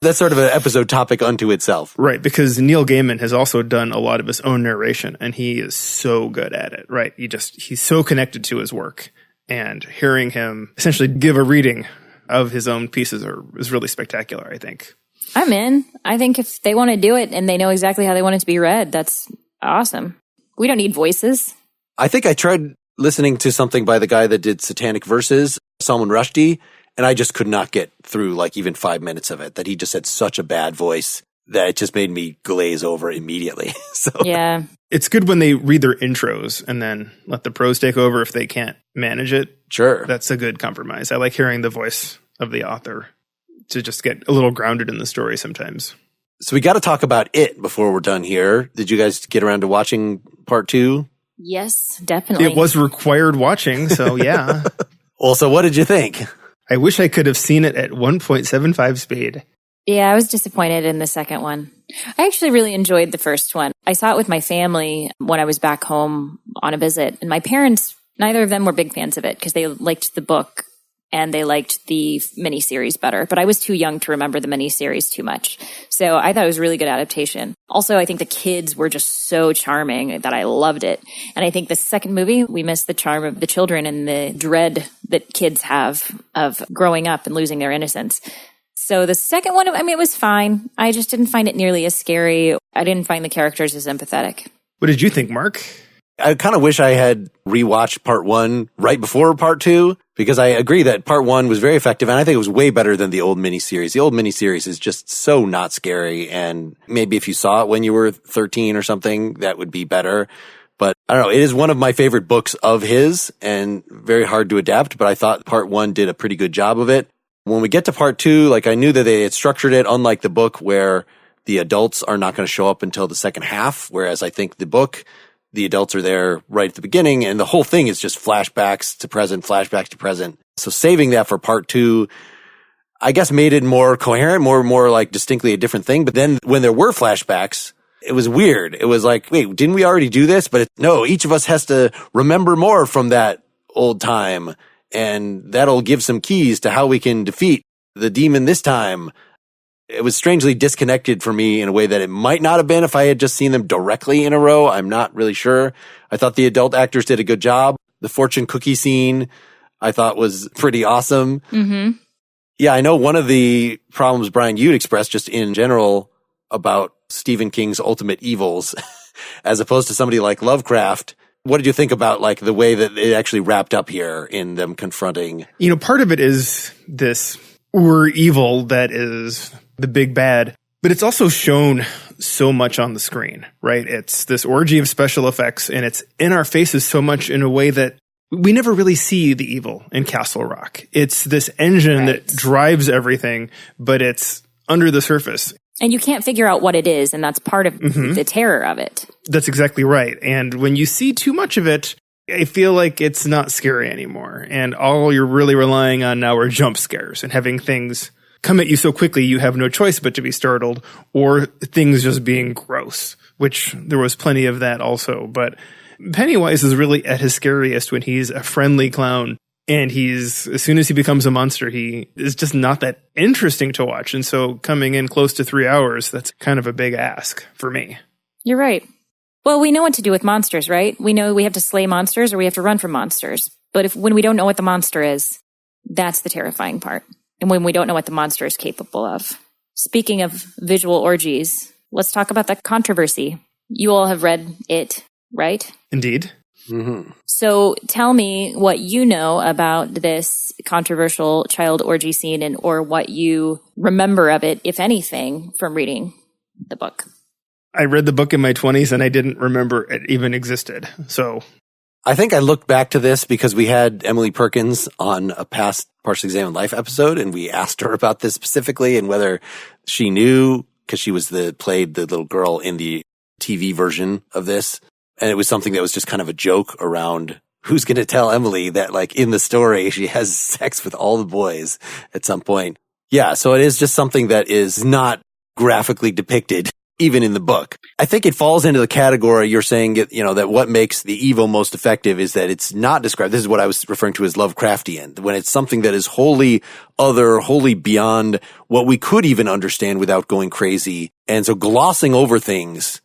That's sort of an episode topic unto itself. Right, because Neil Gaiman has also done a lot of his own narration, and he is so good at it, right? He's so connected to his work, and hearing him essentially give a reading of his own pieces is really spectacular, I think. I'm in. I think if they want to do it and they know exactly how they want it to be read, that's awesome. We don't need voices. I think I tried listening to something by the guy that did Satanic Verses, Salman Rushdie, and I just could not get through like even 5 minutes of it, that he just had such a bad voice that it just made me glaze over immediately. So Yeah. It's good when they read their intros and then let the pros take over if they can't manage it. sure. That's a good compromise. I like hearing the voice of the author to just get a little grounded in the story sometimes. So we got to talk about it before we're done here. Did you guys get around to watching part 2? Yes, definitely. It was required watching, so yeah. Well, so what did you think? I wish I could have seen it at 1.75 speed. Yeah, I was disappointed in the second one. I actually really enjoyed the first one. I saw it with my family when I was back home on a visit. And my parents, neither of them were big fans of it because they liked the book and they liked the miniseries better. But I was too young to remember the miniseries too much. So I thought it was a really good adaptation. Also, I think the kids were just so charming that I loved it. And I think the second movie, we missed the charm of the children and the dread that kids have of growing up and losing their innocence. So the second one, I mean, it was fine. I just didn't find it nearly as scary. I didn't find the characters as empathetic. What did you think, Mark? I kind of wish I had rewatched part 1 right before part 2, because I agree that part 1 was very effective, and I think it was way better than the old miniseries. The old miniseries is just so not scary, and maybe if you saw it when you were 13 or something, that would be better. But I don't know, it is one of my favorite books of his, and very hard to adapt, but I thought part 1 did a pretty good job of it. When we get to part 2, like I knew that they had structured it unlike the book where the adults are not going to show up until the second half, whereas I think the book, the adults are there right at the beginning, and the whole thing is just flashbacks to present, flashbacks to present. So saving that for part 2, I guess made it more coherent, more like distinctly a different thing. But then when there were flashbacks, it was weird. It was like, wait, didn't we already do this? But no, each of us has to remember more from that old time, and that'll give some keys to how we can defeat the demon this time. It was strangely disconnected for me in a way that it might not have been if I had just seen them directly in a row. I'm not really sure. I thought the adult actors did a good job. The fortune cookie scene I thought was pretty awesome. Mm-hmm. Yeah, I know one of the problems, Brian, you'd expressed just in general about Stephen King's ultimate evils, as opposed to somebody like Lovecraft. What did you think about like the way that it actually wrapped up here in them confronting? You know, part of it is this evil that is the big bad, but it's also shown so much on the screen, right? It's this orgy of special effects, and it's in our faces so much in a way that we never really see the evil in Castle Rock. It's this engine that drives everything, but it's under the surface. And you can't figure out what it is, and that's part of the terror of it. That's exactly right. And when you see too much of it, I feel like it's not scary anymore. And all you're really relying on now are jump scares and having things come at you so quickly you have no choice but to be startled, or things just being gross, which there was plenty of that also. But Pennywise is really at his scariest when he's a friendly clown, and as soon as he becomes a monster, he is just not that interesting to watch. And so coming in close to 3 hours, that's kind of a big ask for me. You're right. Well, we know what to do with monsters, right? We know we have to slay monsters or we have to run from monsters. But when we don't know what the monster is, that's the terrifying part. And when we don't know what the monster is capable of. Speaking of visual orgies, let's talk about the controversy. You all have read it, right? Indeed. Mm-hmm. So tell me what you know about this controversial child orgy scene or what you remember of it, if anything, from reading the book. I read the book in my 20s and I didn't remember it even existed. So I think I looked back to this because we had Emily Perkins on a past Partially Examined Life episode, and we asked her about this specifically and whether she knew, because she was played the little girl in the TV version of this. And it was something that was just kind of a joke around who's going to tell Emily that, like, in the story, she has sex with all the boys at some point. Yeah, so it is just something that is not graphically depicted, even in the book. I think it falls into the category you're saying, that what makes the evil most effective is that it's not described. This is what I was referring to as Lovecraftian, when it's something that is wholly other, wholly beyond what we could even understand without going crazy. And so glossing over things,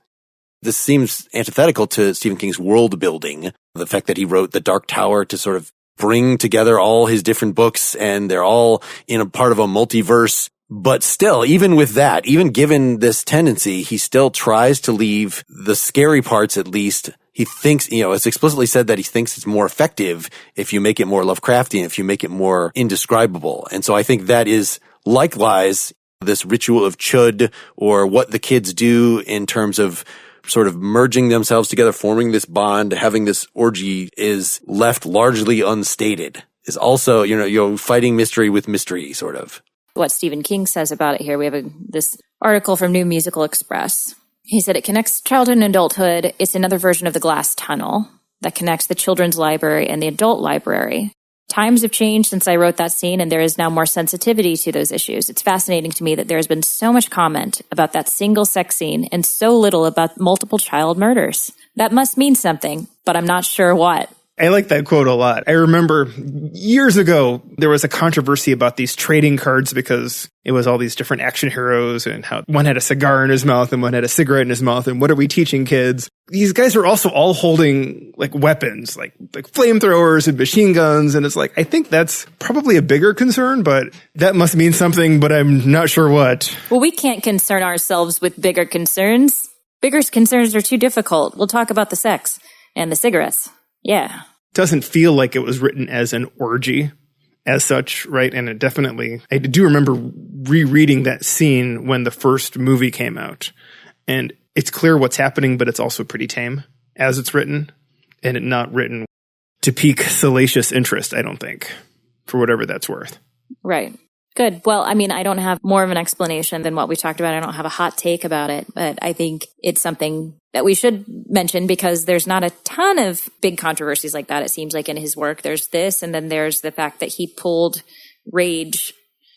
this seems antithetical to Stephen King's world building. The fact that he wrote The Dark Tower to sort of bring together all his different books, and they're all in a part of a multiverse. But still, even with that, even given this tendency, he still tries to leave the scary parts, at least. He thinks, it's explicitly said that he thinks it's more effective if you make it more Lovecraftian, if you make it more indescribable. And so I think that is likewise this ritual of chud, or what the kids do in terms of sort of merging themselves together, forming this bond, having this orgy, is left largely unstated. Is also, you're fighting mystery with mystery, sort of. What Stephen King says about it here, we have this article from New Musical Express. He said it connects childhood and adulthood. It's another version of the glass tunnel that connects the children's library and the adult library. Times have changed since I wrote that scene, and there is now more sensitivity to those issues. It's fascinating to me that there has been so much comment about that single sex scene and so little about multiple child murders. That must mean something, but I'm not sure what. I like that quote a lot. I remember years ago, there was a controversy about these trading cards because it was all these different action heroes and how one had a cigar in his mouth and one had a cigarette in his mouth. And what are we teaching kids? These guys are also all holding like weapons, like flamethrowers and machine guns. And it's like, I think that's probably a bigger concern, but that must mean something, but I'm not sure what. Well, we can't concern ourselves with bigger concerns. Bigger concerns are too difficult. We'll talk about the sex and the cigarettes. Yeah. Doesn't feel like it was written as an orgy as such, right? And it definitely, I do remember rereading that scene when the first movie came out. And it's clear what's happening, but it's also pretty tame as it's written. And it not written to pique salacious interest, I don't think, for whatever that's worth. Right. Good. Well, I mean, I don't have more of an explanation than what we talked about. I don't have a hot take about it, but I think it's something that we should mention because there's not a ton of big controversies like that. It seems like in his work, there's this, and then there's the fact that he pulled Rage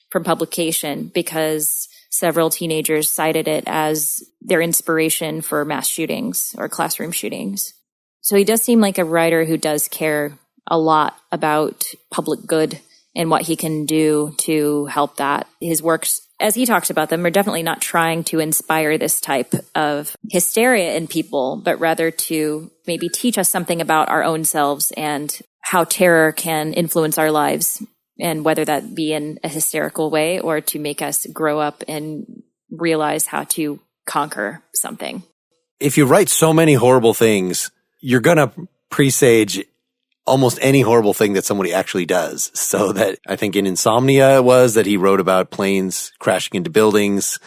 from publication because several teenagers cited it as their inspiration for mass shootings or classroom shootings. So he does seem like a writer who does care a lot about public good and what he can do to help that. His works, as he talks about them, are definitely not trying to inspire this type of hysteria in people, but rather to maybe teach us something about our own selves and how terror can influence our lives, and whether that be in a hysterical way or to make us grow up and realize how to conquer something. If you write so many horrible things, you're going to presage almost any horrible thing that somebody actually does. So that I think in Insomnia was that he wrote about planes crashing into buildings.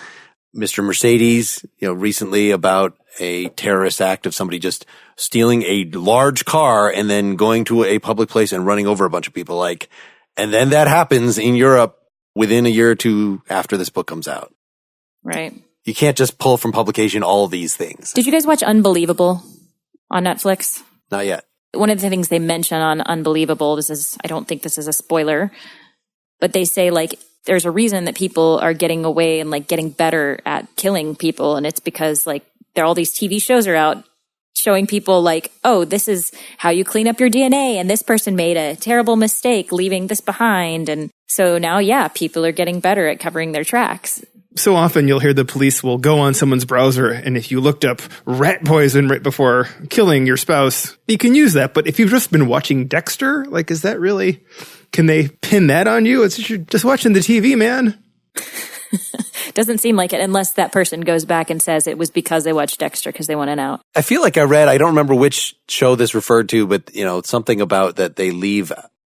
Mr. Mercedes, recently about a terrorist act of somebody just stealing a large car and then going to a public place and running over a bunch of people. And then that happens in Europe within a year or two after this book comes out. Right. You can't just pull from publication all of these things. Did you guys watch Unbelievable on Netflix? Not yet. One of the things they mention on Unbelievable, I don't think this is a spoiler, but they say there's a reason that people are getting away and getting better at killing people. And it's because there are all these TV shows are out showing people oh, this is how you clean up your DNA. And this person made a terrible mistake leaving this behind. And so now, people are getting better at covering their tracks. So often you'll hear the police will go on someone's browser, and if you looked up rat poison right before killing your spouse, you can use that. But if you've just been watching Dexter, is that really, can they pin that on you? You're just watching the TV, man. Doesn't seem like it unless that person goes back and says it was because they watched Dexter because they want an out. I feel like I don't remember which show this referred to, but something about that they leave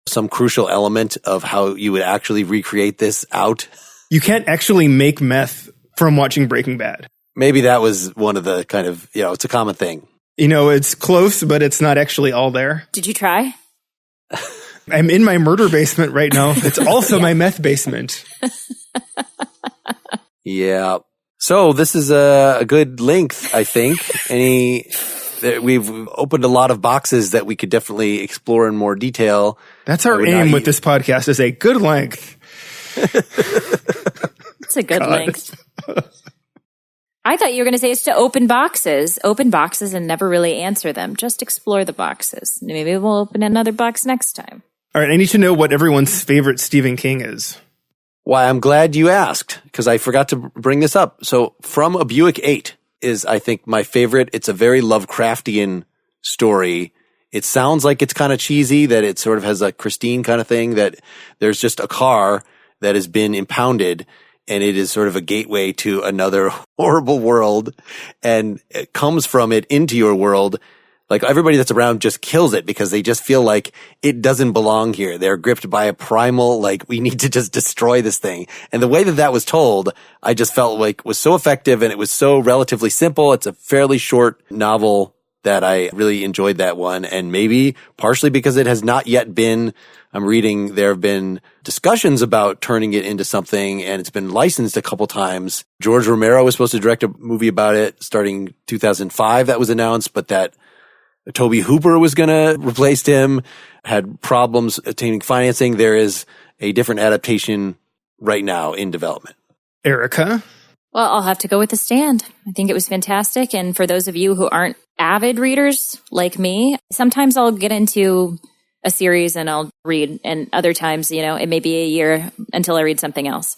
some crucial element of how you would actually recreate this out. You can't actually make meth from watching Breaking Bad. Maybe that was one of the kind of, it's a common thing. It's close, but it's not actually all there. Did you try? I'm in my murder basement right now. It's also my meth basement. Yeah. So this is a good length, I think. We've opened a lot of boxes that we could definitely explore in more detail. That's our aim with this podcast, is a good length. It's a good length. I thought you were going to say it's to open boxes and never really answer them. Just explore the boxes. Maybe we'll open another box next time. All right. I need to know what everyone's favorite Stephen King is. Why, I'm glad you asked because I forgot to bring this up. So From a Buick 8 is, I think, my favorite. It's a very Lovecraftian story. It sounds like it's kind of cheesy, that it sort of has a Christine kind of thing, that there's just a car that has been impounded and it is sort of a gateway to another horrible world, and it comes from it into your world Like everybody that's around just kills it because they just feel like it doesn't belong here. They're gripped by a primal, like we need to just destroy this thing. And the way that that was told, I just felt like was so effective and it was so relatively simple. It's a fairly short novel that I really enjoyed that one. And maybe partially because it has not yet been, I'm reading there have been discussions about turning it into something and it's been licensed a couple times. George Romero was supposed to direct a movie about it starting 2005 that was announced, but that Toby Hooper was going to replace him, had problems attaining financing. There is a different adaptation right now in development. Erica? Well, I'll have to go with The Stand. I think it was fantastic. And for those of you who aren't avid readers like me, sometimes I'll get into a series and I'll read. And other times, it may be a year until I read something else.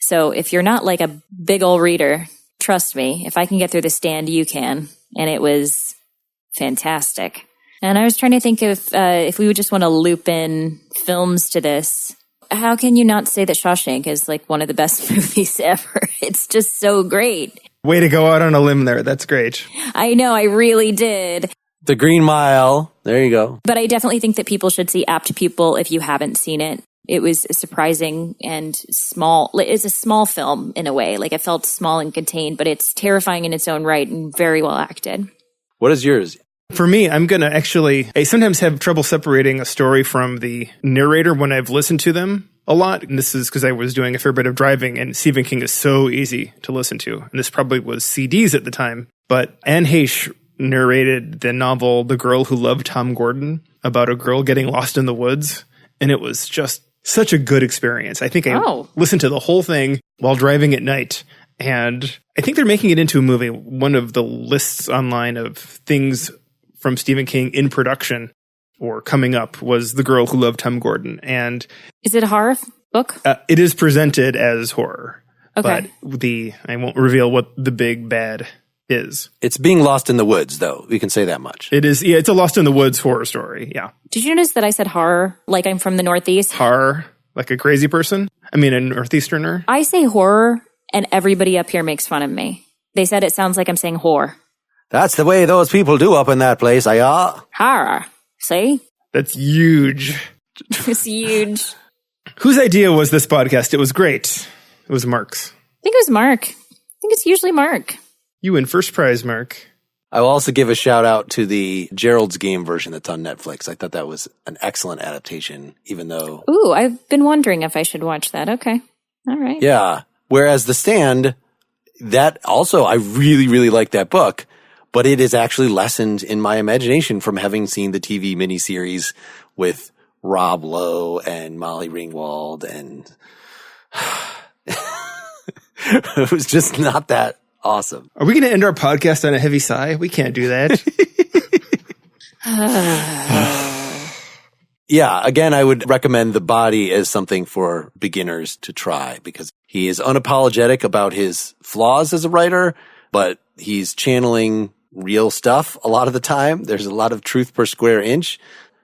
So if you're not like a big old reader, trust me, if I can get through The Stand, you can. And it was fantastic. And I was trying to think if we would just want to loop in films to this, how can you not say that Shawshank is like one of the best movies ever? It's just so great. Way to go out on a limb there. That's great. I know, I really did. The Green Mile. There you go. But I definitely think that people should see Apt Pupil if you haven't seen it. It was surprising and small. It's a small film in a way. Like it felt small and contained, but it's terrifying in its own right and very well acted. What is yours? For me, I'm going to I sometimes have trouble separating a story from the narrator when I've listened to them a lot. And this is because I was doing a fair bit of driving and Stephen King is so easy to listen to. And this probably was CDs at the time. But Anne Heche narrated the novel The Girl Who Loved Tom Gordon about a girl getting lost in the woods. And it was just such a good experience. I think I listened to the whole thing while driving at night. And I think they're making it into a movie. One of the lists online of things from Stephen King in production or coming up was The Girl Who Loved Tom Gordon. And is it a horror book? It is presented as horror. Okay. But I won't reveal what the big bad is. It's being lost in the woods, though. We can say that much. It is. Yeah, it's a Lost in the Woods horror story. Yeah. Did you notice that I said horror like I'm from the Northeast? Horror, like a crazy person? I mean, a Northeasterner? I say horror and everybody up here makes fun of me. They said it sounds like I'm saying whore. That's the way those people do up in that place, Horror. See? That's huge. It's huge. Whose idea was this podcast? It was great. It was Mark's. I think it was Mark. I think it's usually Mark. You win first prize, Mark. I will also give a shout out to the Gerald's Game version that's on Netflix. I thought that was an excellent adaptation, even though... Ooh, I've been wondering if I should watch that. Okay. All right. Yeah. Whereas The Stand, that also, I really, really like that book. But it is actually lessened in my imagination from having seen the TV miniseries with Rob Lowe and Molly Ringwald. And it was just not that awesome. Are we going to end our podcast on a heavy sigh? We can't do that. Yeah, again, I would recommend The Body as something for beginners to try because he is unapologetic about his flaws as a writer, but he's channeling real stuff a lot of the time. There's a lot of truth per square inch.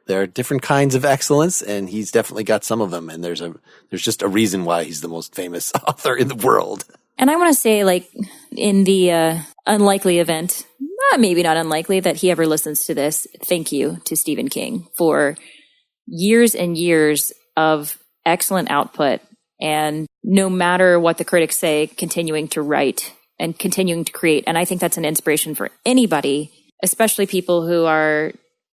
There are different kinds of excellence, and he's definitely got some of them. And there's just a reason why he's the most famous author in the world. And I want to say, like, in the unlikely event, maybe not unlikely, that he ever listens to this, thank you to Stephen King for years and years of excellent output. And no matter what the critics say, continuing to write and continuing to create. And I think that's an inspiration for anybody, especially people who are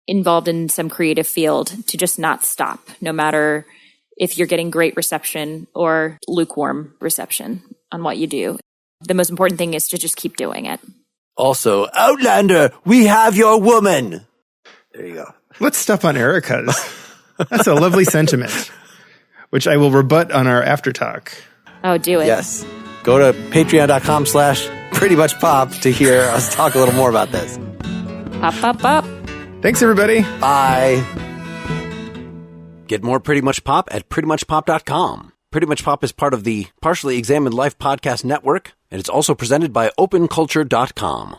involved in some creative field, to just not stop, no matter if you're getting great reception or lukewarm reception on what you do. The most important thing is to just keep doing it. Also, Outlander, we have your woman. There you go. Let's stop on Erica's. That's a lovely sentiment, which I will rebut on our after talk. Oh, do it. Yes. Go to patreon.com/prettymuchpop to hear us talk a little more about this. Pop, pop, pop. Thanks, everybody. Bye. Get more Pretty Much Pop at prettymuchpop.com. Pretty Much Pop is part of the Partially Examined Life podcast network, and it's also presented by openculture.com.